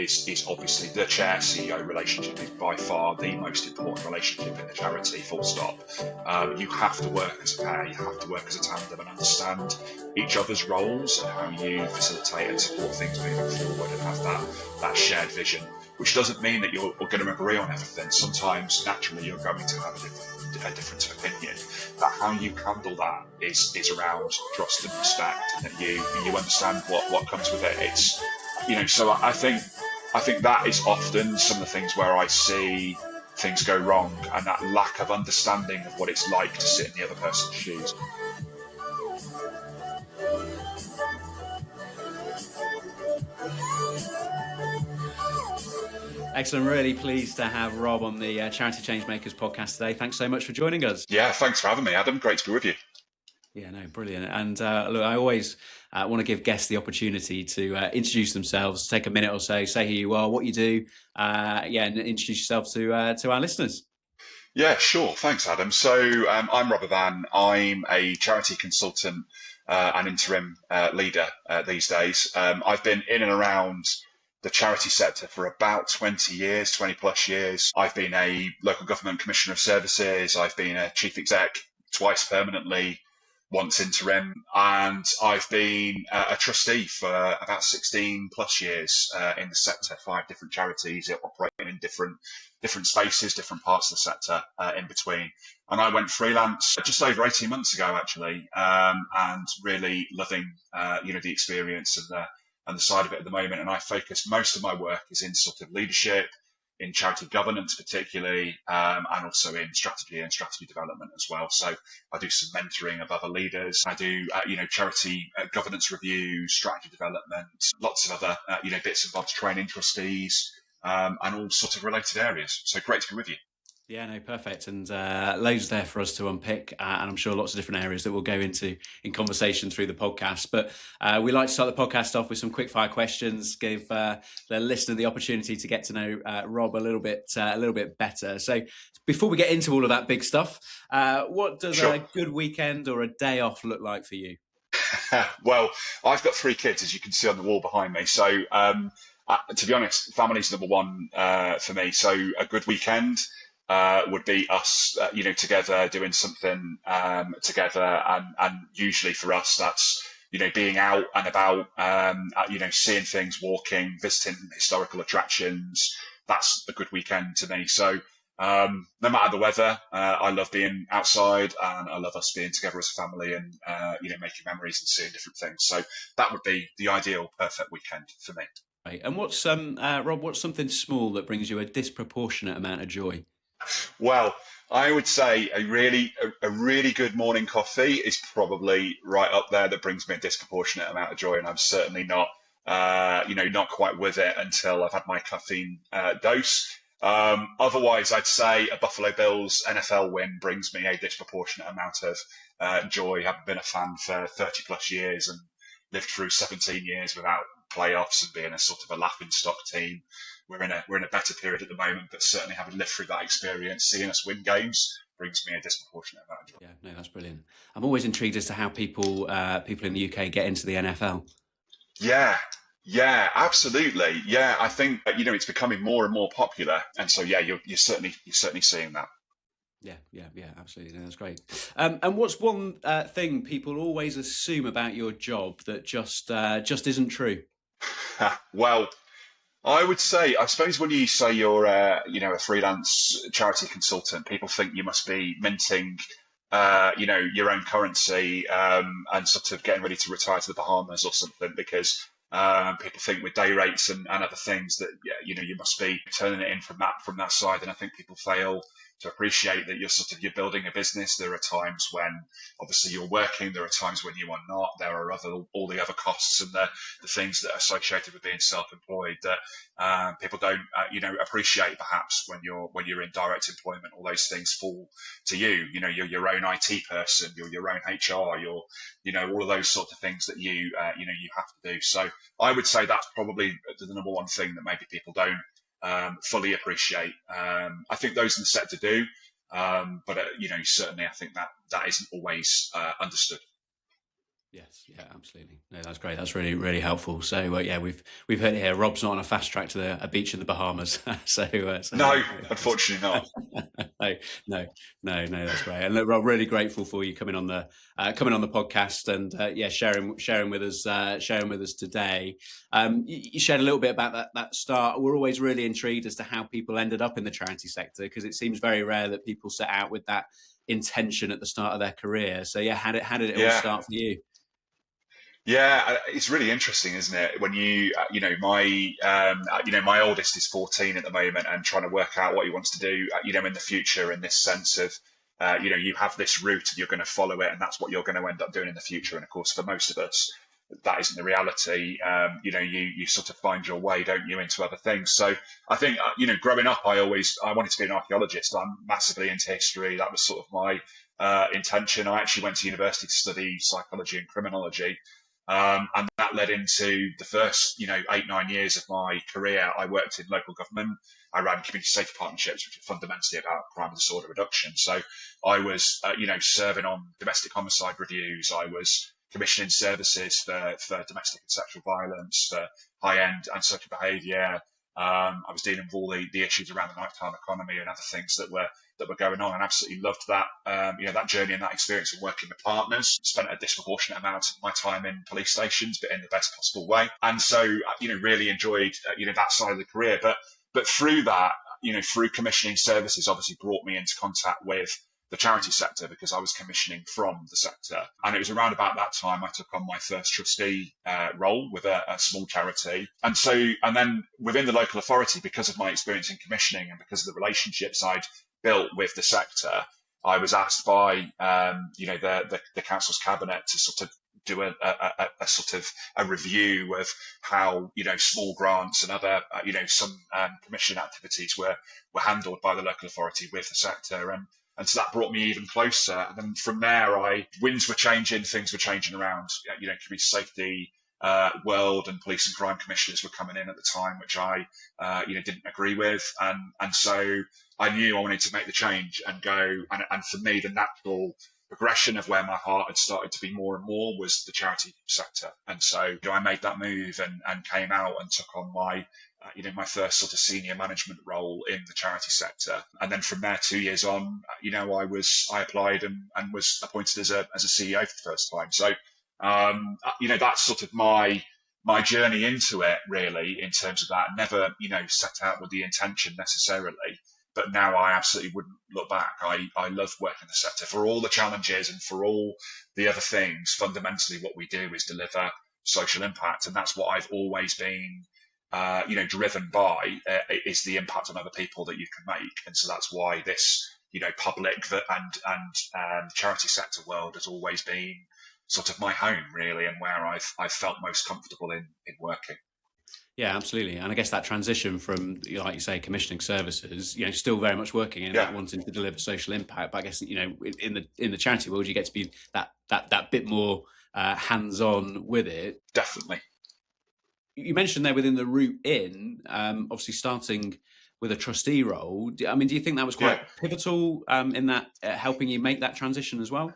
is obviously the chair CEO relationship is by far the most important relationship in the charity, full stop. You have to work as a pair, you have to work as a tandem and understand each other's roles and how you facilitate and support things moving forward and have that shared vision, which doesn't mean that you're going to agree on everything. Sometimes naturally you're going to have a different opinion, but how you handle that is around trust and respect, and that you understand what comes with it. It's, so I think that is often some of the things where I see things go wrong, and that lack of understanding of what it's like to sit in the other person's shoes. Excellent. Really pleased to have Rob on the Charity Changemakers podcast today. Thanks so much for joining us. Yeah, thanks for having me, Adam. Great to be with you. Yeah, no, brilliant. And look, I always want to give guests the opportunity to introduce themselves, take a minute or so, say who you are, what you do, and introduce yourself to our listeners. Yeah, sure. Thanks, Adam. So I'm Rob Avann. I'm a charity consultant and interim leader these days. I've been in and around the charity sector for about 20 plus years. I've been a local government commissioner of services. I've been a chief exec twice permanently, once interim, and I've been a trustee for about 16 plus years in the sector, 5 different charities operating in different spaces, different parts of the sector in between. And I went freelance just over 18 months ago, actually, and really loving, the experience and the side of it at the moment. And I focus, most of my work is in sort of leadership, in charity governance particularly, and also in strategy and strategy development as well. So I do some mentoring of other leaders. I do, charity governance review, strategy development, lots of other, bits and bobs, training trustees, and all sorts of related areas. So great to be with you. Yeah, no, perfect. And loads there for us to unpick, and I'm sure lots of different areas that we'll go into in conversation through the podcast. But we like to start the podcast off with some quick fire questions, give the listener the opportunity to get to know Rob a little bit better. So before we get into all of that big stuff, what does a good weekend or a day off look like for you? Well, I've got 3 kids, as you can see on the wall behind me. So to be honest, family's number one for me. So a good weekend would be us, together doing something together, and usually for us that's being out and about, seeing things, walking, visiting historical attractions. That's a good weekend to me. So no matter the weather, I love being outside, and I love us being together as a family, and making memories and seeing different things. So that would be the ideal, perfect weekend for me. Right. And what's Rob? What's something small that brings you a disproportionate amount of joy? Well, I would say a really good morning coffee is probably right up there. That brings me a disproportionate amount of joy, and I'm certainly not, not quite with it until I've had my caffeine dose. Otherwise, I'd say a Buffalo Bills NFL win brings me a disproportionate amount of joy. I've been a fan for 30 plus years and lived through 17 years without playoffs and being a sort of a laughing stock team. We're in a better period at the moment, but certainly having lived through that experience, seeing us win games brings me a disproportionate amount of joy. Yeah, no, that's brilliant. I'm always intrigued as to how people in the UK get into the NFL. Yeah, absolutely. Yeah, I think it's becoming more and more popular, and so yeah, you're certainly seeing that. Yeah, absolutely. No, that's great. And what's one thing people always assume about your job that just isn't true? Well, I would say, I suppose when you say you're, a freelance charity consultant, people think you must be minting, your own currency, and sort of getting ready to retire to the Bahamas or something, because people think with day rates and other things that, you must be turning it in from that side. And I think people fail to appreciate that you're building a business. There are times when obviously you're working, there are times when you are not. There are all the other costs and the things that are associated with being self-employed that people don't appreciate perhaps when you're in direct employment. All those things fall to you. You're your own IT person, you're your own HR, you're all of those sorts of things that you have to do. So I would say that's probably the number one thing that maybe people don't fully appreciate. I think those in the sector do, but certainly I think that isn't always understood. Yes, yeah, absolutely. No, that's great. That's really, really helpful. So, yeah, we've heard here Rob's not on a fast track to a beach in the Bahamas. So No, yeah, unfortunately not. no, no, no, that's great. And look, Rob, really grateful for you coming on the podcast and yeah, sharing with us today. You shared a little bit about that start. We're always really intrigued as to how people ended up in the charity sector, because it seems very rare that people set out with that intention at the start of their career. So yeah, how did it all Yeah. start for you? Yeah, it's really interesting, isn't it? When my oldest is 14 at the moment and trying to work out what he wants to do, in the future, in this sense of, you have this route and you're going to follow it, and that's what you're going to end up doing in the future. And of course, for most of us, that isn't the reality. You sort of find your way, don't you, into other things. So I think, growing up, I wanted to be an archaeologist. I'm massively into history. That was sort of my intention. I actually went to university to study psychology and criminology. And that led into the first, 8, 9 years of my career. I worked in local government. I ran community safety partnerships, which are fundamentally about crime and disorder reduction. So I was, serving on domestic homicide reviews. I was commissioning services for domestic and sexual violence, for high-end antisocial behaviour. I was dealing with all the issues around the nighttime economy and other things that were going on, and absolutely loved that that journey and that experience of working with partners. Spent a disproportionate amount of my time in police stations, but in the best possible way. And so really enjoyed that side of the career. But through that, through commissioning services, obviously brought me into contact with the charity sector, because I was commissioning from the sector. And it was around about that time I took on my first trustee role with a small charity. And then within the local authority, because of my experience in commissioning and because of the relationships I'd built with the sector, I was asked by the council's cabinet to sort of do a sort of a review of how small grants and other some commission activities were handled by the local authority with the sector. And so that brought me even closer. And then from there, winds were changing, things were changing around. Community safety world, and police and crime commissioners were coming in at the time, which I didn't agree with. And so I knew I wanted to make the change and go. And for me, the natural progression of where my heart had started to be more and more was the charity sector. And so I made that move and came out and took on my my first sort of senior management role in the charity sector. And then from there, 2 years on, I applied and was appointed as a CEO for the first time. So, that's sort of my journey into it, really, in terms of that. Never, set out with the intention necessarily, but now I absolutely wouldn't look back. I love working in the sector for all the challenges and for all the other things. Fundamentally, what we do is deliver social impact, and that's what I've always been driven by, is the impact on other people that you can make. And so that's why this, public and charity sector world has always been sort of my home, really, and where I've felt most comfortable in working. Yeah, absolutely. And I guess that transition from, like you say, commissioning services, still very much working in that, wanting to deliver social impact. But I guess, in the charity world, you get to be that bit more hands-on with it. Definitely. You mentioned there within the route in, obviously starting with a trustee role. I mean, do you think that was quite pivotal in that helping you make that transition as well?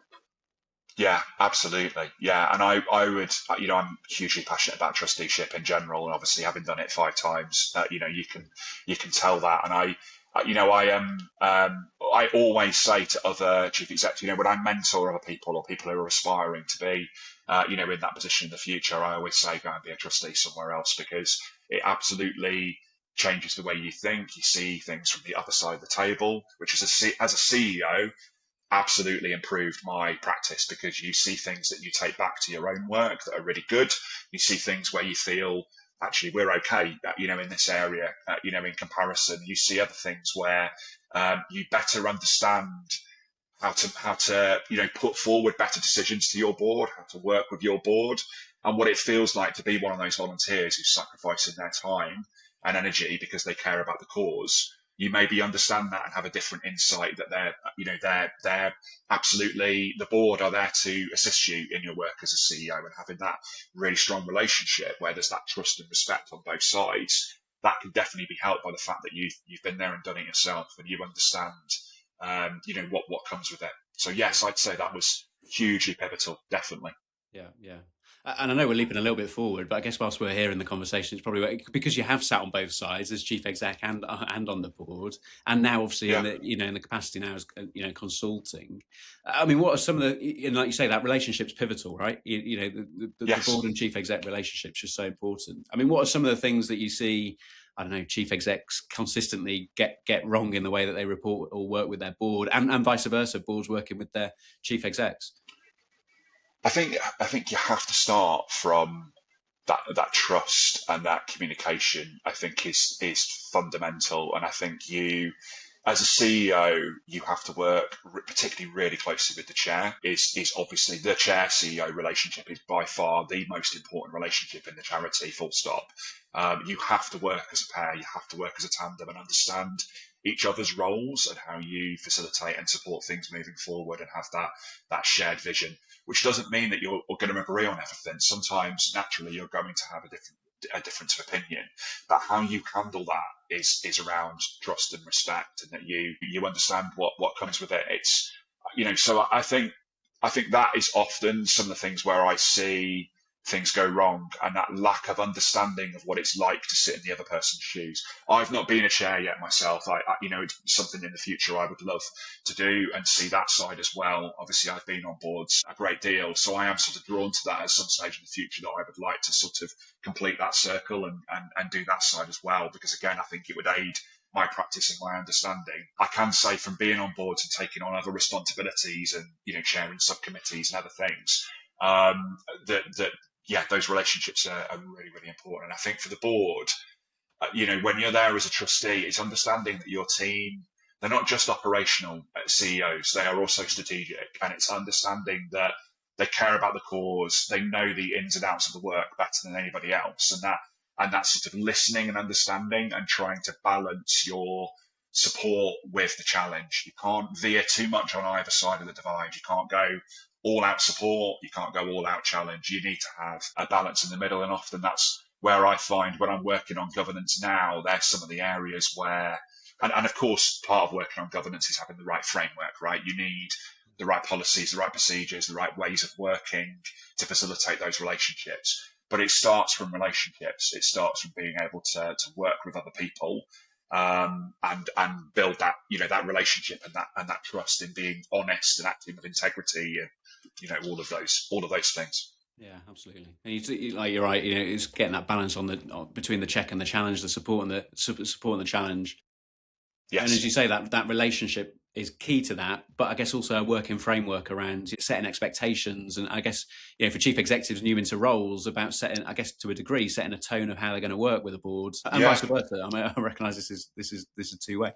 Yeah, absolutely. Yeah, and I would, I'm hugely passionate about trusteeship in general, and obviously having done it 5 times, you can tell that. And I always say to other chief execs, when I mentor other people or people who are aspiring to be, in that position in the future, I always say go and be a trustee somewhere else, because it absolutely changes the way you think. You see things from the other side of the table, which as a CEO, absolutely improved my practice, because you see things that you take back to your own work that are really good. You see things where you feel, actually, we're okay, in this area, in comparison. You see other things where you better understand how to put forward better decisions to your board, how to work with your board, and what it feels like to be one of those volunteers who's sacrificing their time and energy because they care about the cause. You maybe understand that and have a different insight that they're absolutely, the board are there to assist you in your work as a CEO, and having that really strong relationship where there's that trust and respect on both sides, that can definitely be helped by the fact that you've been there and done it yourself, and you understand what comes with it. So yes, I'd say that was hugely pivotal, definitely. Yeah. And I know we're leaping a little bit forward, but I guess whilst we're here in the conversation, it's probably because you have sat on both sides as chief exec and on the board, and now obviously Yeah. in the capacity now as consulting. I mean, what are some of the, like you say, that relationship's pivotal, right? The Yes. board and chief exec relationship's just so important. I mean, what are some of the things that you see? I don't know, chief execs consistently get wrong in the way that they report or work with their board, and vice versa, boards working with their chief execs. I think you have to start from that trust, and that communication, I think, is fundamental. And I think you, as a CEO, you have to work particularly really closely with the chair. Is obviously the chair CEO relationship is by far the most important relationship in the charity, full stop. You have to work as a pair, you have to work as a tandem, and understand each other's roles and how you facilitate and support things moving forward, and have that shared vision, which doesn't mean that you're going to agree on everything. Sometimes naturally you're going to have a difference of opinion, but how you handle that is around trust and respect, and that you understand what comes with it. It's, so I think that is often some of the things where I see things go wrong, and that lack of understanding of what it's like to sit in the other person's shoes. I've not been a chair yet myself. It's something in the future I would love to do and see that side as well. Obviously, I've been on boards a great deal, so I am sort of drawn to that at some stage in the future, that I would like to sort of complete that circle and do that side as well, because again, I think it would aid my practice and my understanding. I can say from being on boards and taking on other responsibilities and, chairing subcommittees and other things, that yeah, those relationships are really, really important. And I think for the board, when you're there as a trustee, it's understanding that your team, they're not just operational CEOs, they are also strategic. And it's understanding that they care about the cause, they know the ins and outs of the work better than anybody else. And that sort of listening and understanding, and trying to balance your support with the challenge. You can't veer too much on either side of the divide. You can't go all out support, you can't go all out challenge. You need to have a balance in the middle, and often that's where I find when I'm working on governance now, there's some of the areas where, and of course, part of working on governance is having the right framework, right? You need the right policies, the right procedures, the right ways of working to facilitate those relationships. But it starts from relationships. It starts from being able to work with other people, and build that that relationship and that trust, in being honest and acting with integrity, and all of those things. Yeah, absolutely. And you're right. It's getting that balance between the check and the challenge, the support and the challenge. Yes. And as you say, that relationship is key to that. But I guess also a working framework around setting expectations, and I guess for chief executives new into roles, about setting, I guess to a degree, setting a tone of how they're going to work with the boards, and vice versa. I mean, I recognise this is two-way.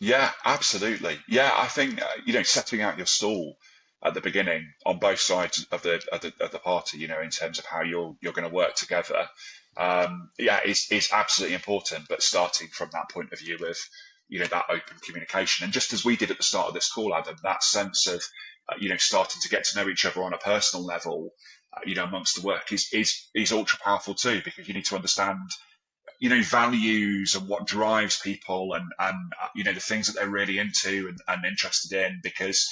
Yeah, absolutely. Yeah, I think setting out your stall at the beginning on both sides of the party, in terms of how you're going to work together, is absolutely important. But starting from that point of view of that open communication, and just as we did at the start of this call, Adam, that sense of starting to get to know each other on a personal level, amongst the work is ultra powerful too, because you need to understand values and what drives people, and the things that they're really into and interested in, because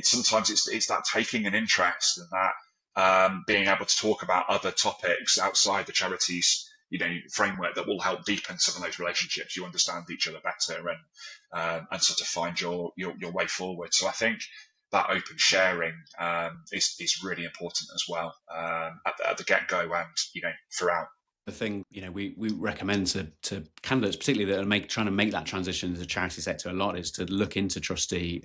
sometimes it's that taking an interest, and that being able to talk about other topics outside the charity's framework, that will help deepen some of those relationships. You understand each other better, and sort of find your way forward. So I think that open sharing is really important as well, at the get-go, and throughout. The thing we recommend to candidates, particularly that are trying to make that transition into the charity sector a lot, is to look into trustee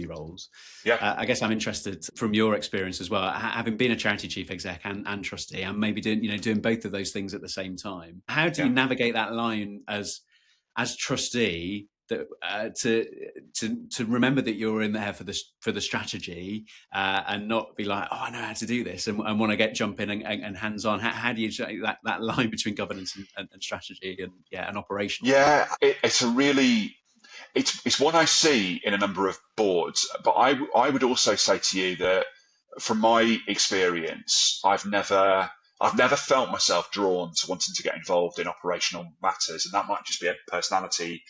roles. Yeah. I guess I'm interested from your experience as well, having been a charity chief exec and trustee, and maybe doing both of those things at the same time. How do you navigate that line as trustee, that to remember that you're in there for the strategy, and not be like, oh, I know how to do this, and want to get jumping and hands on. How do you that line between governance and strategy and operational? Yeah, it's a really it's one I see in a number of boards, but I would also say to you that from my experience, I've never I've never felt myself drawn to wanting to get involved in operational matters, and that might just be a personality,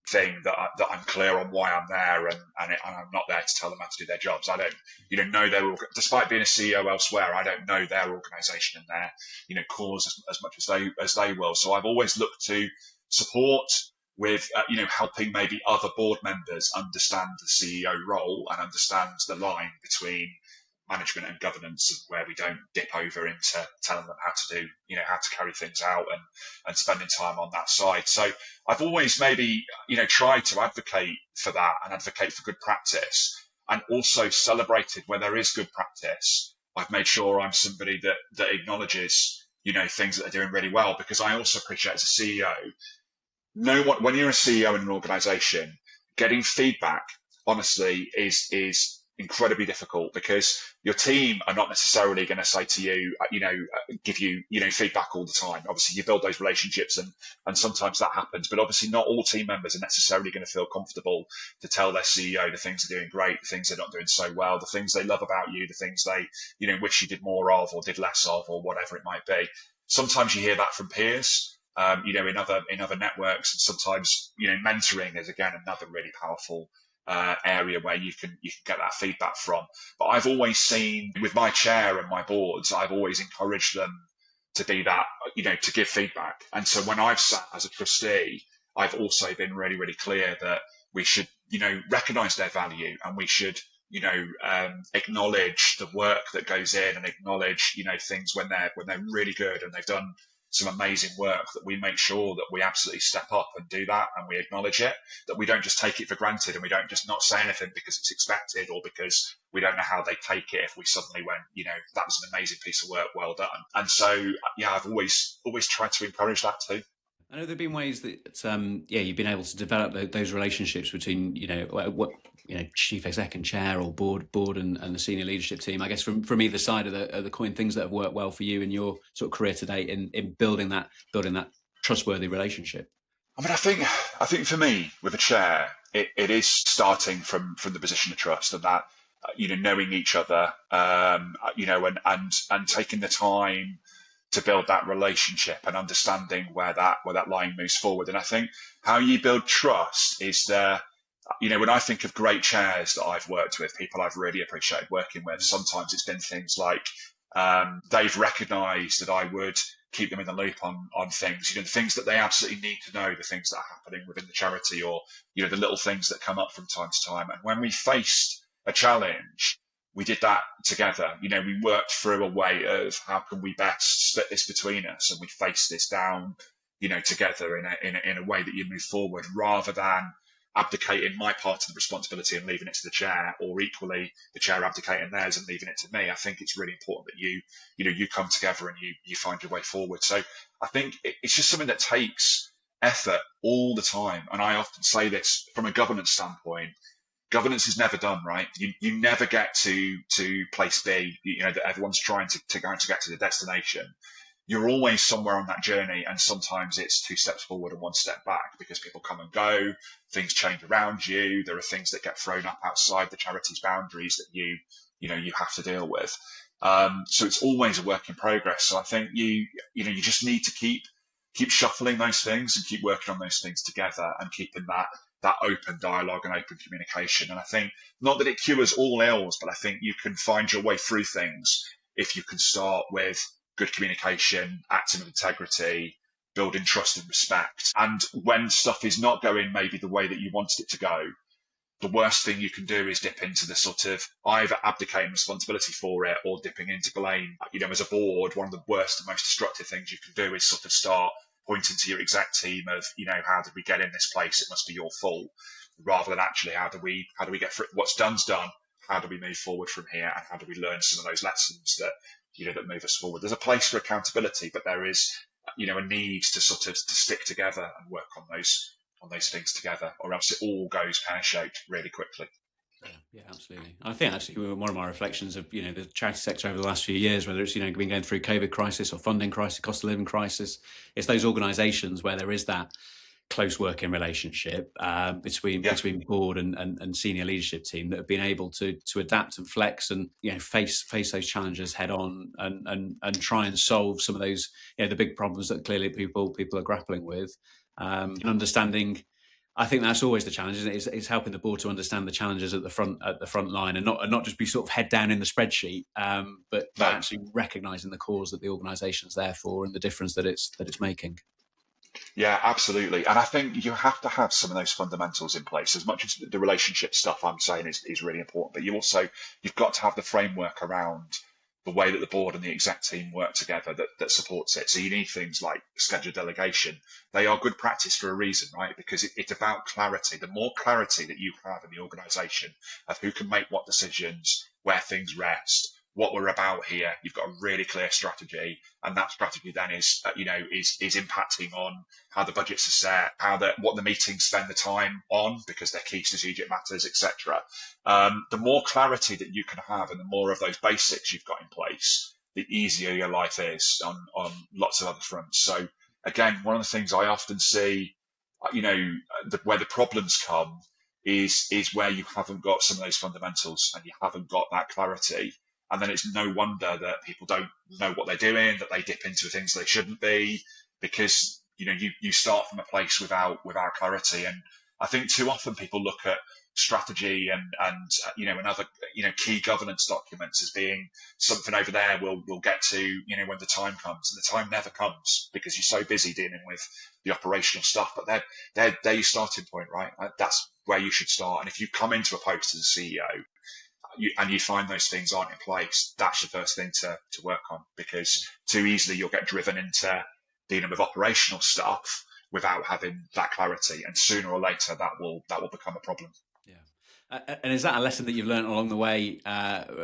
thing that I'm clear on why I'm there, and I'm not there to tell them how to do their jobs. I don't, know their, despite being a CEO elsewhere, I don't know their organisation and their, cause as much as they will. So I've always looked to support with, helping maybe other board members understand the CEO role and understand the line between management and governance, and where we don't dip over into telling them how to do, how to carry things out, and spending time on that side. So I've always maybe, tried to advocate for that and advocate for good practice, and also celebrated where there is good practice. I've made sure I'm somebody that acknowledges, things that are doing really well, because I also appreciate as a CEO, when you're a CEO in an organization, getting feedback, honestly, is incredibly difficult, because your team are not necessarily going to say to you, give you, feedback all the time. Obviously, you build those relationships, and sometimes that happens, but obviously not all team members are necessarily going to feel comfortable to tell their CEO the things they're doing great, the things they're not doing so well, the things they love about you, the things they, wish you did more of or did less of, or whatever it might be. Sometimes you hear that from peers, in other networks, and sometimes, mentoring is again another really powerful area where you can get that feedback from. But I've always seen with my chair and my boards, I've always encouraged them to be that, to give feedback. And so when I've sat as a trustee, I've also been really, really clear that we should, recognise their value, and we should, acknowledge the work that goes in, and acknowledge, things when they're really good and they've done some amazing work, that we make sure that we absolutely step up and do that, and we acknowledge it, that we don't just take it for granted, and we don't just not say anything because it's expected, or because we don't know how they take it if we suddenly went, that was an amazing piece of work, well done. And so, I've always tried to encourage that too. I know there have been ways that you've been able to develop those relationships between chief exec and chair, or board and the senior leadership team. I guess from either side of the coin, things that have worked well for you in your sort of career to date in building that trustworthy relationship. I mean, I think for me with a chair, it is starting from the position of trust, and that knowing each other, and taking the time to build that relationship and understanding where that line moves forward. And I think how you build trust is when I think of great chairs that I've worked with, people I've really appreciated working with, sometimes it's been things like they've recognised that I would keep them in the loop on things, the things that they absolutely need to know, the things that are happening within the charity, or, the little things that come up from time to time. And when we faced a challenge, we did that together. We worked through a way of how can we best split this between us, and we faced this down, together in a way that you move forward, rather than abdicating my part of the responsibility and leaving it to the chair, or equally the chair abdicating theirs and leaving it to me. I think it's really important that you come together and you find your way forward. So I think it's just something that takes effort all the time. And I often say this from a governance standpoint. Governance is never done, right? You never get to place B, that everyone's trying to get to the destination. You're always somewhere on that journey, and sometimes it's 2 steps forward and 1 step back, because people come and go, things change around you, there are things that get thrown up outside the charity's boundaries that you have to deal with. So it's always a work in progress. So I think you just need to keep shuffling those things and keep working on those things together, and keeping that open dialogue and open communication. And I think not that it cures all ills, but I think you can find your way through things if you can start with good communication, acting with integrity, building trust and respect. And when stuff is not going maybe the way that you wanted it to go, the worst thing you can do is dip into the sort of either abdicating responsibility for it or dipping into blame. As a board, one of the worst and most destructive things you can do is sort of start pointing to your exec team of, how did we get in this place? It must be your fault, rather than actually how do we get through what's done's done? How do we move forward from here? And how do we learn some of those lessons that move us forward? There's a place for accountability, but there is, a need to sort of to stick together and work on those things together, or else it all goes pear-shaped really quickly. Yeah, absolutely. I think actually one of my reflections of the charity sector over the last few years, whether it's been going through COVID crisis or funding crisis, cost of living crisis, it's those organisations where there is that close working relationship between board and senior leadership team that have been able to adapt and flex and face those challenges head on and try and solve some of those the big problems that clearly people are grappling with, and understanding. I think that's always the challenge, isn't it? It's helping the board to understand the challenges at the front line and not just be sort of head down in the spreadsheet, but actually recognising the cause that the organisation's there for and the difference that it's making. Yeah, absolutely. And I think you have to have some of those fundamentals in place. As much as the relationship stuff I'm saying is really important, but you've got to have the framework around the way that the board and the exec team work together that supports it. So you need things like scheduled delegation. They are good practice for a reason, right? Because it's about clarity. The more clarity that you have in the organisation of who can make what decisions, where things rest, what we're about here, you've got a really clear strategy, and that strategy then is impacting on how the budgets are set, what the meetings spend the time on because they're key strategic matters, etc. The more clarity that you can have and the more of those basics you've got in place, the easier your life is on lots of other fronts. So again, one of the things I often see, where the problems come is where you haven't got some of those fundamentals and you haven't got that clarity. And then it's no wonder that people don't know what they're doing, that they dip into things they shouldn't be, because you start from a place without clarity. And I think too often people look at strategy and other key governance documents as being something over there we'll get to when the time comes, and the time never comes because you're so busy dealing with the operational stuff. But they're your starting point, right? That's where you should start. And if you come into a post as a CEO, and you find those things aren't in place, that's the first thing to work on, because too easily you'll get driven into dealing with operational stuff without having that clarity, and sooner or later that will become a problem. Yeah. And is that a lesson that you've learned along the way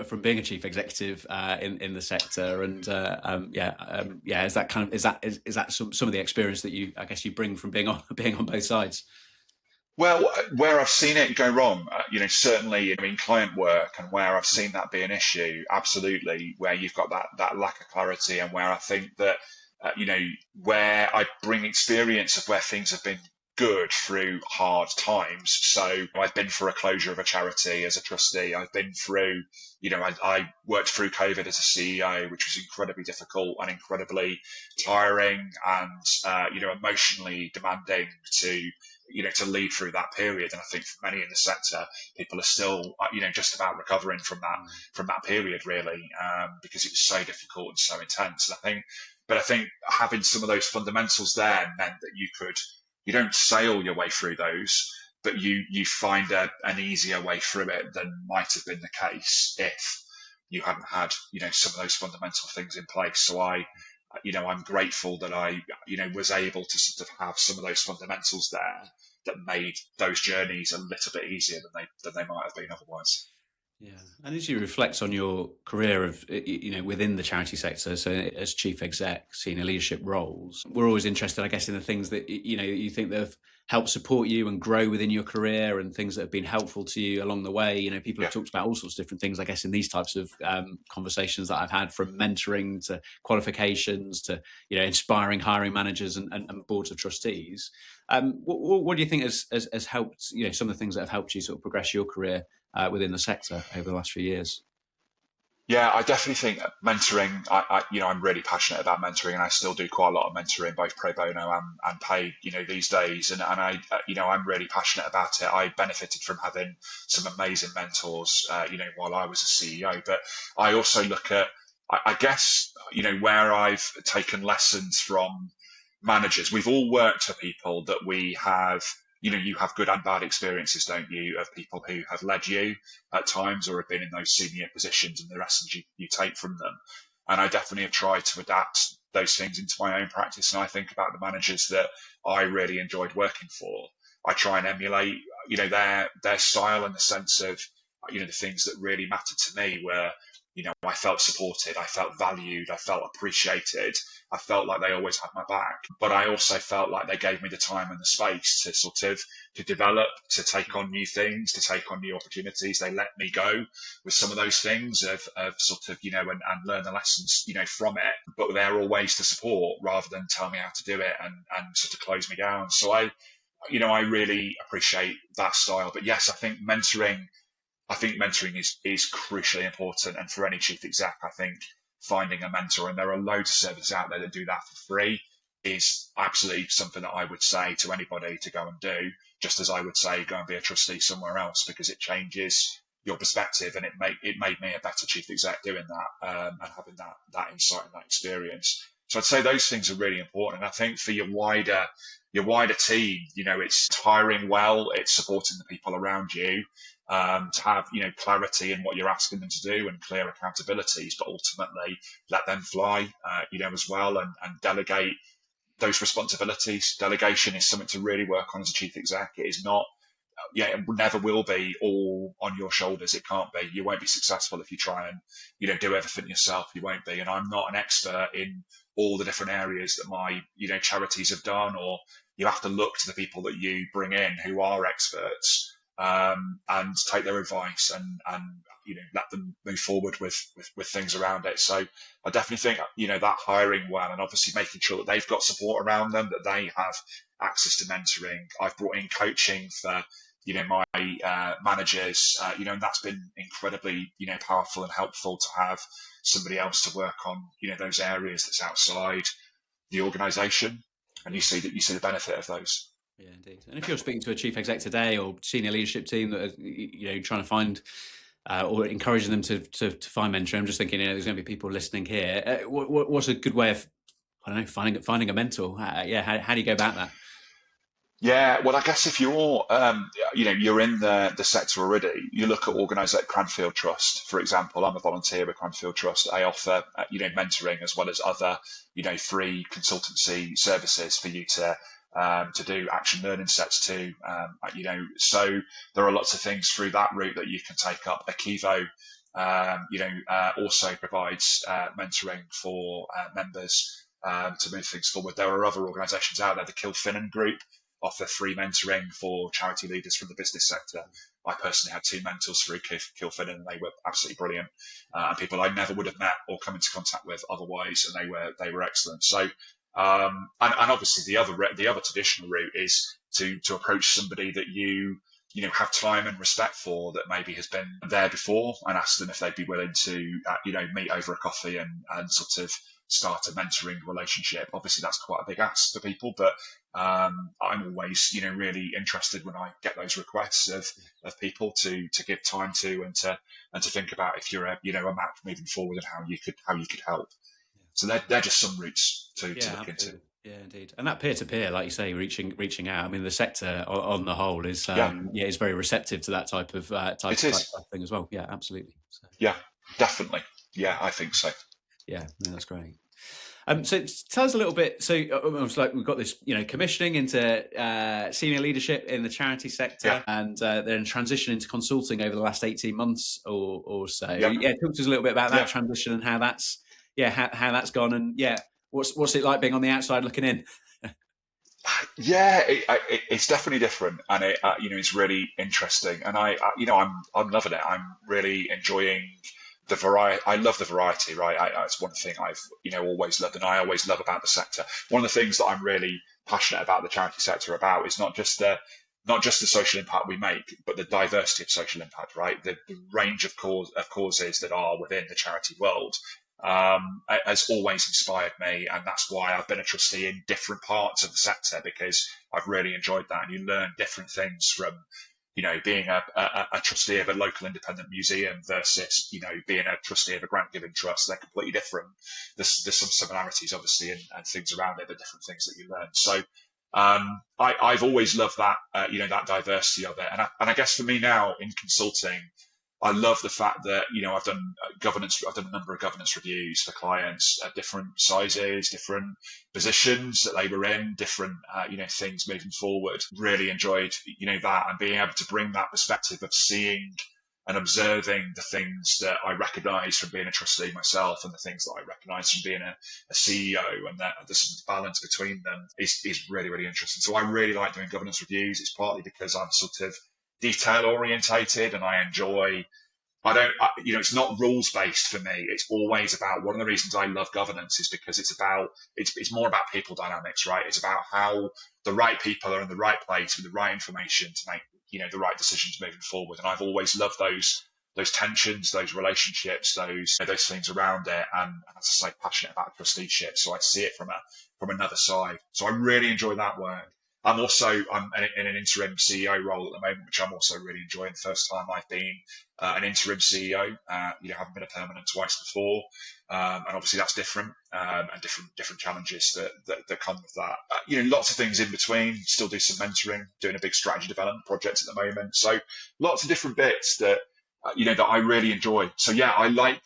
from being a chief executive in the sector? And is that some of the experience that you bring from being on both sides? Well, where I've seen it go wrong, certainly in client work, and where I've seen that be an issue, absolutely, where you've got that lack of clarity, and where I think that, where I bring experience of where things have been good through hard times. So I've been for a closure of a charity as a trustee. I've been through, I worked through COVID as a CEO, which was incredibly difficult and incredibly tiring and, emotionally demanding to lead through that period. And I think for many in the sector, people are still, just about recovering from that period, really, because it was so difficult and so intense. And I think having some of those fundamentals there meant that you don't sail your way through those, but you find an easier way through it than might have been the case if you hadn't had, some of those fundamental things in place. So I'm grateful that I was able to sort of have some of those fundamentals there that made those journeys a little bit easier than they might have been otherwise. Yeah, and as you reflect on your career of within the charity sector, so as chief exec, senior leadership roles, we're always interested, I guess, in the things that you think that have helped support you and grow within your career, and things that have been helpful to you along the way. People have talked about all sorts of different things, I guess, in these types of conversations that I've had, from mentoring to qualifications to inspiring hiring managers and boards of trustees. What do you think has helped? Some of the things that have helped you sort of progress your career within the sector over the last few years? Yeah, I definitely think mentoring, I'm really passionate about mentoring, and I still do quite a lot of mentoring, both pro bono and paid, these days. And I'm really passionate about it. I benefited from having some amazing mentors, while I was a CEO. But I also look at, I guess, where I've taken lessons from managers. We've all worked for people that we have, you have good and bad experiences, don't you, of people who have led you at times or have been in those senior positions, and the lessons you take from them. And I definitely have tried to adapt those things into my own practice. And I think about the managers that I really enjoyed working for. I try and emulate, their style, in the sense of, the things that really mattered to me were, I felt supported, I felt valued, I felt appreciated, I felt like they always had my back. But I also felt like they gave me the time and the space to sort of to develop, to take on new things, to take on new opportunities. They let me go with some of those things of sort of, and learn the lessons, from it. But they're always to support rather than tell me how to do it and sort of close me down. So I I really appreciate that style. But yes, I think mentoring is crucially important. And for any chief exec, I think finding a mentor, and there are loads of services out there that do that for free, is absolutely something that I would say to anybody to go and do, just as I would say go and be a trustee somewhere else, because it changes your perspective, and it made me a better chief exec doing that, and having that insight and that experience. So I'd say those things are really important. And I think for your wider team, it's hiring well, it's supporting the people around you, to have clarity in what you're asking them to do and clear accountabilities, but ultimately let them fly, as well, and delegate those responsibilities. Delegation is something to really work on as a chief exec. It is not, it never will be all on your shoulders. It can't be. You won't be successful if you try and do everything yourself. You won't be. And I'm not an expert in all the different areas that my charities have done, or you have to look to the people that you bring in who are experts, and take their advice, and let them move forward with things around it. So I definitely think that hiring well, and obviously making sure that they've got support around them, that they have access to mentoring. I've brought in coaching for my managers, and that's been incredibly powerful and helpful to have somebody else to work on those areas that's outside the organisation, and you see the benefit of those. Yeah, indeed. And if you're speaking to a chief exec today or senior leadership team that are trying to find or encouraging them to find mentoring, I'm just thinking there's going to be people listening here. What's a good way of finding a mentor? How do you go about that? Yeah, well, I guess if you're, you're in the sector already, you look at organisations like Cranfield Trust, for example. I'm a volunteer with Cranfield Trust. I offer, mentoring as well as other, free consultancy services for you to do action learning sets too. So there are lots of things through that route that you can take up. Akivo, also provides mentoring for members to move things forward. There are other organisations out there. The Kilfinnan Group offer free mentoring for charity leaders from the business sector. I personally had 2 mentors through Kilfinnan, and they were absolutely brilliant, and people I never would have met or come into contact with otherwise, and they were excellent. So, and obviously the other traditional route is to approach somebody that you have time and respect for, that maybe has been there before, and ask them if they'd be willing to meet over a coffee and sort of start a mentoring relationship. Obviously that's quite a big ask for people, but I'm always really interested when I get those requests of people to give time to, and to think about if you're a match moving forward, and how you could help. So they're just some routes to look absolutely. into. Yeah, indeed. And that peer-to-peer, like you say, reaching out. I mean, the sector on the whole is is very receptive to that type of thing as well. Yeah, absolutely. So. Yeah, definitely. Yeah, I think so. Yeah, no, that's great. So tell us a little bit. So it's like we've got this, commissioning into senior leadership in the charity sector, and then transition into consulting over the last 18 months or so. Yeah, talk to us a little bit about that transition and how that's how that's gone, and what's it like being on the outside looking in? Yeah, it's definitely different, and it's really interesting, and I'm loving it. I'm really enjoying the variety. I love the variety, right? It's one thing I've always loved, and I always love about the sector. One of the things that I'm really passionate about the charity sector about is not just the social impact we make, but the diversity of social impact, right? The range of causes that are within the charity world has always inspired me, and that's why I've been a trustee in different parts of the sector, because I've really enjoyed that. And you learn different things from being a trustee of a local independent museum versus, being a trustee of a grant giving trust. They're completely different. There's some similarities, obviously, and things around it, but different things that you learn. So, I've always loved that, that diversity of it. And I guess for me now in consulting, I love the fact that, I've done a number of governance reviews for clients at different sizes, different positions that they were in, different, things moving forward. Really enjoyed, that, and being able to bring that perspective of seeing and observing the things that I recognise from being a trustee myself, and the things that I recognise from being a CEO, and that there's balance between them is really, really interesting. So I really like doing governance reviews. It's partly because I'm sort of detail orientated, and I enjoy it's not rules based for me. It's always about, one of the reasons I love governance is because it's more about people dynamics, right? It's about how the right people are in the right place with the right information to make, the right decisions moving forward. And I've always loved those tensions, those relationships, those things around it. And as I say, passionate about trusteeship. So I see it from another side. So I really enjoy that work. I'm in an interim CEO role at the moment, which I'm also really enjoying. First time I've been an interim CEO. Haven't been a permanent twice before, and obviously that's different, and different challenges that come with that. Lots of things in between. Still do some mentoring, doing a big strategy development project at the moment. So lots of different bits that I really enjoy. So yeah, I like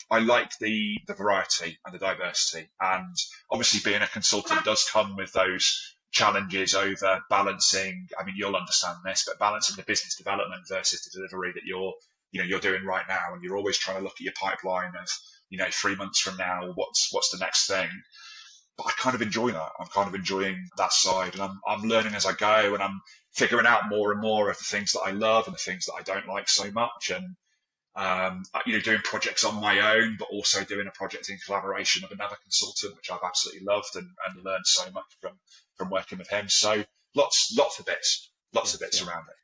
the variety and the diversity, and obviously being a consultant does come with those challenges over balancing. I mean, you'll understand this, but balancing the business development versus the delivery that you're doing right now, and you're always trying to look at your pipeline of 3 months from now, what's the next thing. But I kind of enjoy that. I'm kind of enjoying that side, and I'm learning as I go, and I'm figuring out more and more of the things that I love and the things that I don't like so much, and doing projects on my own, but also doing a project in collaboration with another consultant, which I've absolutely loved and learned so much from working with him. So lots of bits around it.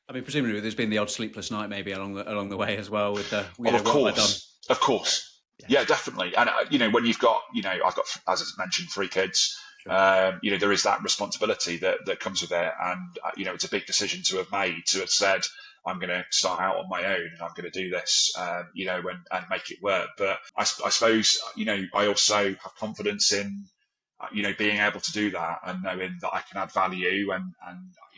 I mean, presumably there's been the odd sleepless night maybe along the way as well with of course. Yeah, definitely. And when you've got, I've got, as I mentioned, 3 kids. Sure. There is that responsibility that comes with it, and it's a big decision to have made, to have said, I'm going to start out on my own and I'm going to do this, and make it work. But I suppose, I also have confidence in, being able to do that and knowing that I can add value, and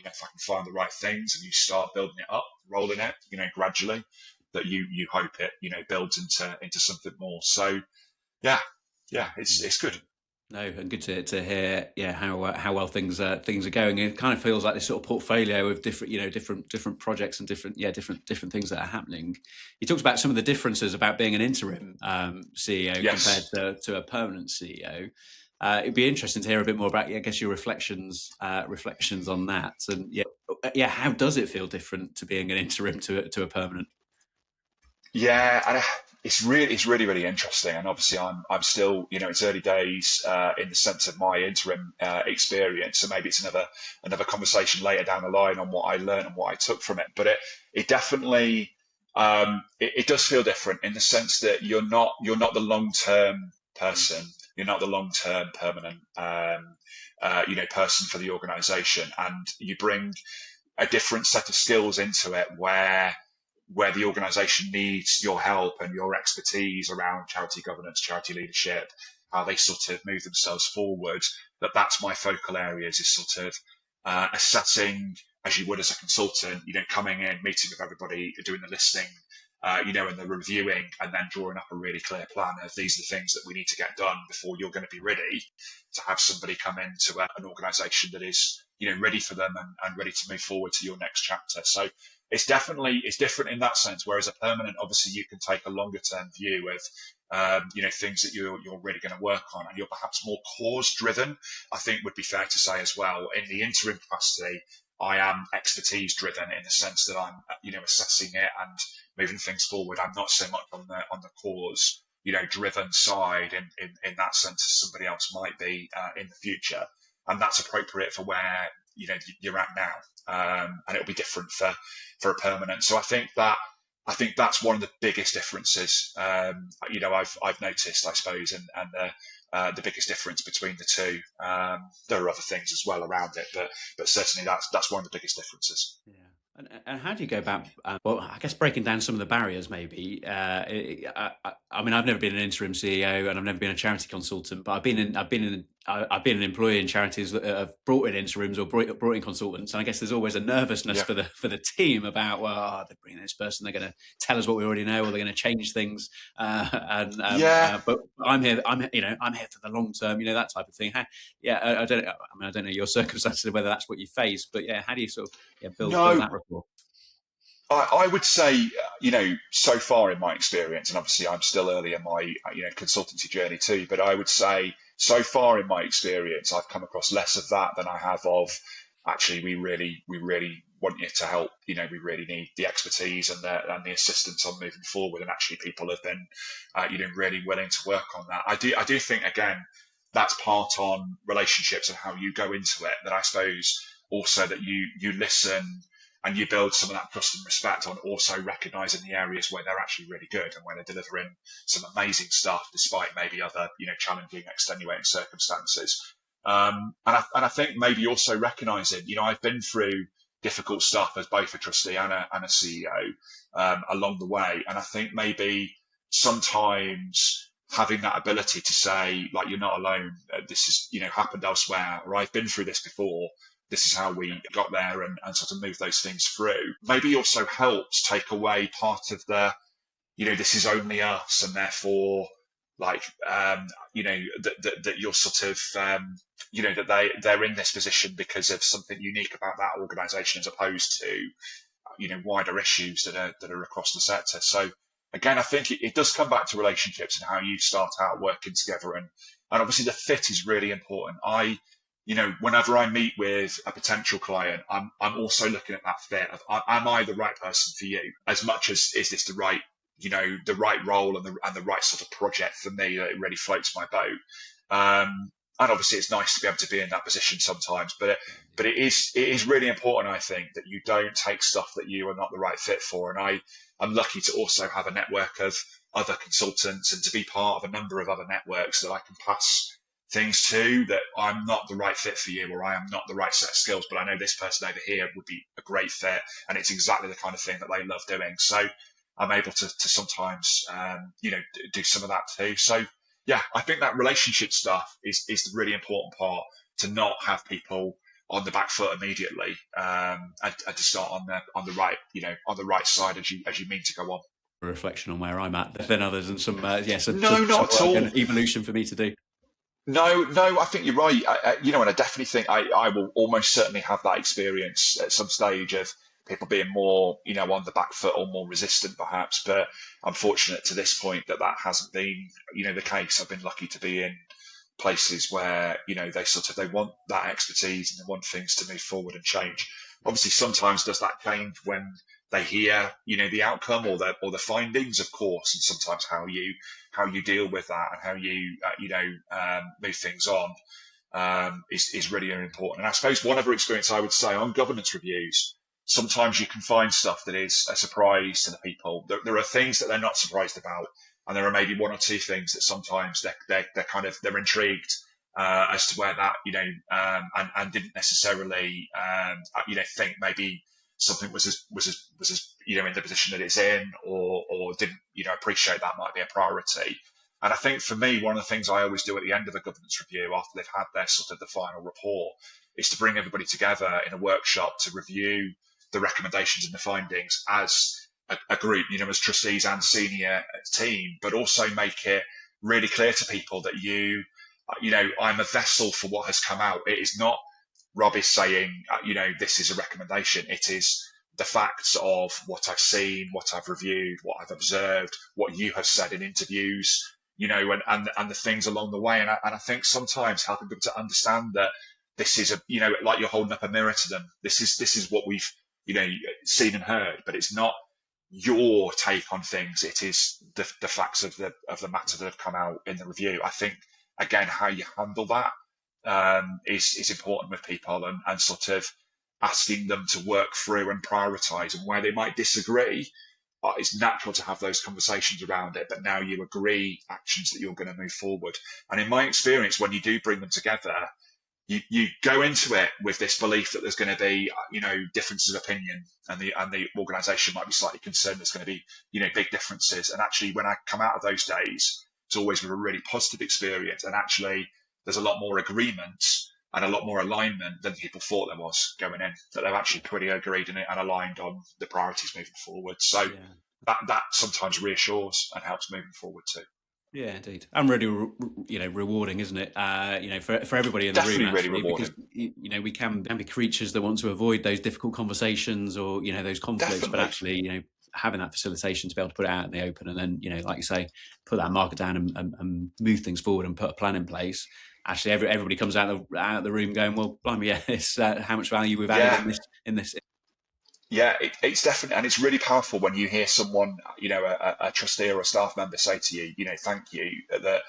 if I can find the right things and you start building it up, rolling it, gradually, that you hope it, builds into something more. So yeah, it's good. No, and good to hear, how well things are going. It kind of feels like this sort of portfolio of different projects and different things that are happening. You talked about some of the differences about being an interim CEO compared to a permanent CEO. It'd be interesting to hear a bit more about, I guess, your reflections on that, and how does it feel different to being an interim to a permanent? Yeah, and it's really, really interesting. And obviously, I'm still, it's early days in the sense of my interim experience. So maybe it's another conversation later down the line on what I learned and what I took from it. But it definitely it does feel different in the sense that you're not the long term person. You're not the long term permanent person for the organisation, and you bring a different set of skills into it where the organisation needs your help and your expertise around charity governance, charity leadership, how they sort of move themselves forward. That's my focal areas, is sort of assessing, as you would as a consultant, coming in, meeting with everybody, doing the listening, and the reviewing, and then drawing up a really clear plan of these are the things that we need to get done before you're going to be ready to have somebody come into an organisation that is, ready for them and ready to move forward to your next chapter. So it's different in that sense. Whereas a permanent, obviously, you can take a longer term view of, things that you're really going to work on, and you're perhaps more cause driven, I think would be fair to say as well. In the interim capacity, I am expertise driven in the sense that I'm, assessing it and moving things forward. I'm not so much on the cause, driven side in that sense as somebody else might be in the future. And that's appropriate for where, you're at now. And it'll be different for a permanent. So I think that's one of the biggest differences, I've noticed, I suppose, and the biggest difference between the two. There are other things as well around it, but certainly that's one of the biggest differences. Yeah. And how do you go about, I guess, breaking down some of the barriers maybe? I mean, I've never been an interim CEO and I've never been a charity consultant, but I've been an employee in charities that have brought in interims or brought in consultants, and I guess there's always a nervousness for the team about, they're bringing this person, they're going to tell us what we already know, or they're going to change things. But I'm here for the long term, that type of thing. I don't know your circumstances, whether that's what you face, but how do you sort of build that rapport? I would say, so far in my experience, and obviously I'm still early in my, consultancy journey too, but I would say so far in my experience, I've come across less of that than I have of, actually, we really want you to help. We really need the expertise and the assistance on moving forward. And actually, people have been, really willing to work on that. I do think, again, that's part on relationships and how you go into it. That I suppose also that you listen and you build some of that trust and respect on also recognizing the areas where they're actually really good and where they're delivering some amazing stuff despite maybe other, challenging, extenuating circumstances. And I think maybe also recognizing, I've been through difficult stuff as both a trustee and a CEO along the way. And I think maybe sometimes having that ability to say, like, you're not alone. This is, happened elsewhere, or I've been through this before. This is how we got there, and sort of move those things through. Maybe also helps take away part of the, this is only us, and therefore, like, that you're sort of, that they're in this position because of something unique about that organisation, as opposed to, wider issues that are across the sector. So again, I think it does come back to relationships and how you start out working together, and obviously the fit is really important. Whenever I meet with a potential client, I'm also looking at that fit of, am I the right person for you? As much as, is this the right, the right role and the right sort of project for me that it really floats my boat. And obviously it's nice to be able to be in that position sometimes, but it is really important, I think, that you don't take stuff that you are not the right fit for. And I'm lucky to also have a network of other consultants and to be part of a number of other networks that I can pass things to, that I'm not the right fit for you, or I am not the right set of skills, but I know this person over here would be a great fit, and it's exactly the kind of thing that they love doing. So I'm able to sometimes, do some of that too. So yeah, I think that relationship stuff is the really important part, to not have people on the back foot immediately, and to start on the right side as you mean to go on. A reflection on where I'm at than others, and some not at all. An evolution for me to do. No, I think you're right. And I definitely think I will almost certainly have that experience at some stage of people being more, on the back foot or more resistant perhaps. But I'm fortunate to this point that hasn't been, the case. I've been lucky to be in places where, they want that expertise and they want things to move forward and change. Obviously, sometimes does that change when they hear, the outcome or the findings, of course, and sometimes how you deal with that and how you, move things on is really important. And I suppose one other experience I would say on governance reviews, sometimes you can find stuff that is a surprise to the people. There are things that they're not surprised about, and there are maybe one or two things that sometimes they're intrigued as to where that, and didn't necessarily, think maybe something was as in the position that it's in, or didn't, appreciate that might be a priority. And I think for me, one of the things I always do at the end of a governance review, after they've had their sort of the final report, is to bring everybody together in a workshop to review the recommendations and the findings as a group, as trustees and senior team, but also make it really clear to people that I'm a vessel for what has come out. It is not Rob is saying, this is a recommendation. It is the facts of what I've seen, what I've reviewed, what I've observed, what you have said in interviews, and the things along the way. And I think sometimes helping them to understand that this is like you're holding up a mirror to them. This is what we've, seen and heard, but it's not your take on things. It is the facts of the matter that have come out in the review. I think, again, how you handle that is important with people, and sort of asking them to work through and prioritize, and where they might disagree, it's natural to have those conversations around it, but now you agree actions that you're going to move forward. And in my experience, when you do bring them together, you go into it with this belief that there's going to be, differences of opinion, and the organisation might be slightly concerned there's going to be, big differences. And actually, when I come out of those days, it's always with a really positive experience. And actually, there's a lot more agreement and a lot more alignment than people thought there was going in, that they're actually pretty agreed and aligned on the priorities moving forward. So that sometimes reassures and helps moving forward too. Yeah, indeed, and really, rewarding, isn't it? For everybody in the Definitely room, actually, really because we can be creatures that want to avoid those difficult conversations or those conflicts. Definitely. But actually, having that facilitation to be able to put it out in the open, and then like you say, put that marker down and move things forward and put a plan in place. Actually, everybody comes out of the room going, well, blimey, yeah, it's how much value we've added in this. Yeah, it's definitely, and it's really powerful when you hear someone, a trustee or a staff member say to you, thank you, that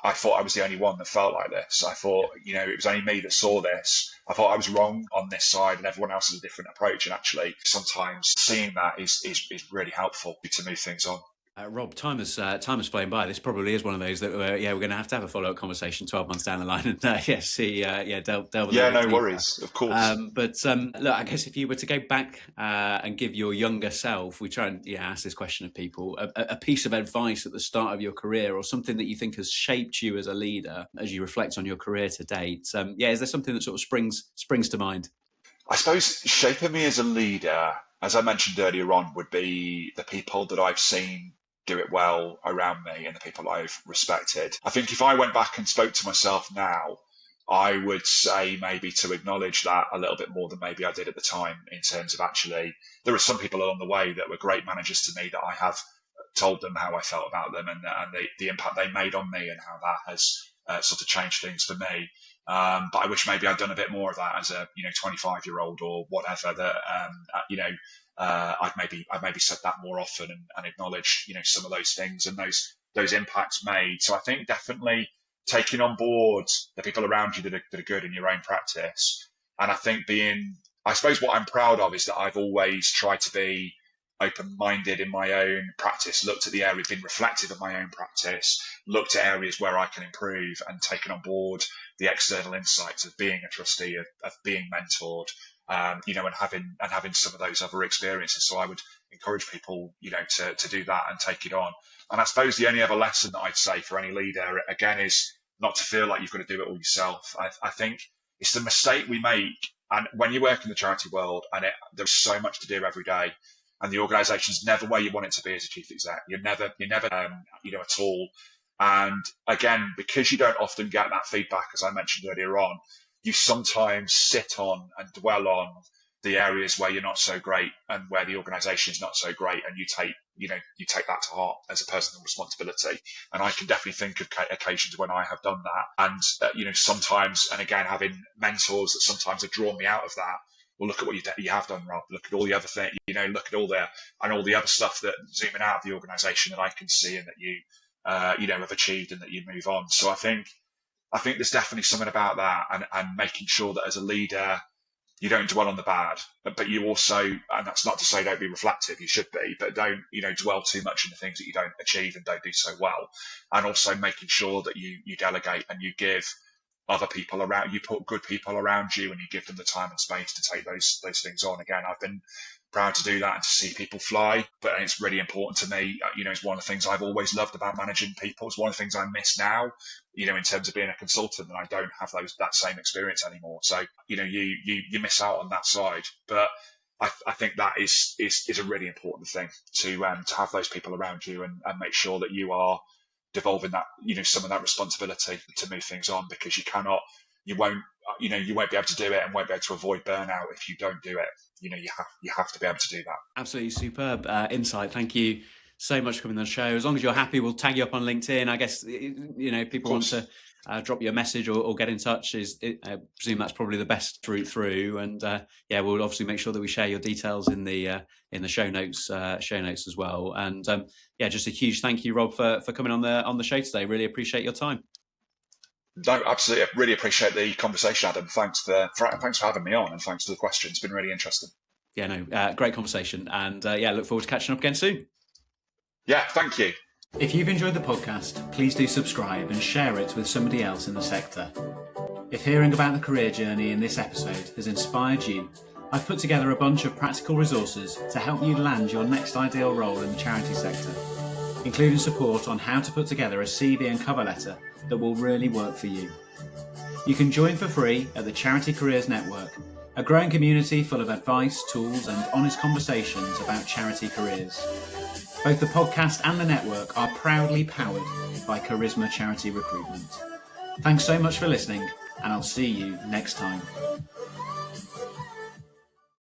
I thought I was the only one that felt like this. I thought, it was only me that saw this. I thought I was wrong on this side and everyone else has a different approach. And actually, sometimes seeing that is really helpful to move things on. Rob, time has flown by. This probably is one of those that we're going to have a follow-up conversation 12 months down the line and delve a little Yeah, bit no deeper. worries, of course. But look, I guess if you were to go back and give your younger self, we try and ask this question of people, a piece of advice at the start of your career or something that you think has shaped you as a leader as you reflect on your career to date. Is there something that sort of springs to mind? I suppose shaping me as a leader, as I mentioned earlier on, would be the people that I've seen do it well around me and the people I've respected. I think if I went back and spoke to myself now, I would say maybe to acknowledge that a little bit more than maybe I did at the time, in terms of actually, there are some people along the way that were great managers to me that I have told them how I felt about them and the impact they made on me and how that has sort of changed things for me. But I wish maybe I'd done a bit more of that as a 25-year-old or whatever. That I'd maybe said that more often and acknowledged some of those things and those impacts made. So I think definitely taking on board the people around you that are good in your own practice. And I think I suppose what I'm proud of is that I've always tried to be open-minded in my own practice, looked at the area, been reflective of my own practice, looked at areas where I can improve and taken on board the external insights of being a trustee, of being mentored, and having some of those other experiences. So I would encourage people, to do that and take it on. And I suppose the only other lesson that I'd say for any leader, again, is not to feel like you've got to do it all yourself. I think it's the mistake we make. And when you work in the charity world and there's so much to do every day, and the organisation's never where you want it to be as a chief exec. You're never at all. And again, because you don't often get that feedback, as I mentioned earlier on, you sometimes sit on and dwell on the areas where you're not so great and where the organisation is not so great, and you take that to heart as a personal responsibility. And I can definitely think of occasions when I have done that, and sometimes, and again, having mentors that sometimes have drawn me out of that. Well, look at what you have done, Rob. Look at all the other things, look at all the other stuff that zooming out of the organisation that I can see and that you have achieved and that you move on. So I think there's definitely something about that and making sure that as a leader, you don't dwell on the bad, but you also, and that's not to say don't be reflective, you should be, but don't, dwell too much in the things that you don't achieve and don't do so well. And also making sure that you delegate and you give other people around, you put good people around you and you give them the time and space to take those things on. Again, I've been proud to do that and to see people fly, but it's really important to me. It's one of the things I've always loved about managing people. It's one of the things I miss now, in terms of being a consultant, and I don't have that same experience anymore. So, you miss out on that side, but I think that is a really important thing to have those people around you and make sure that you are devolving that, some of that responsibility to move things on, because you won't be able to do it and won't be able to avoid burnout if you don't do it. You have to be able to do that. Absolutely superb insight. Thank you so much for coming on the show. As long as you're happy, we'll tag you up on LinkedIn. I guess, if people want to drop you a message or get in touch, I presume that's probably the best route through. And we'll obviously make sure that we share your details in the show notes as well. And just a huge thank you, Rob, for coming on the show today. Really appreciate your time. No, absolutely. I really appreciate the conversation, Adam. Thanks for having me on, and thanks for the questions. It's been really interesting. Great conversation. And look forward to catching up again soon. Yeah, thank you. If you've enjoyed the podcast, please do subscribe and share it with somebody else in the sector. If hearing about the career journey in this episode has inspired you, I've put together a bunch of practical resources to help you land your next ideal role in the charity sector, including support on how to put together a CV and cover letter that will really work for you. You can join for free at the Charity Careers Network, a growing community full of advice, tools and honest conversations about charity careers. Both the podcast and the network are proudly powered by Charisma Charity Recruitment. Thanks so much for listening, and I'll see you next time.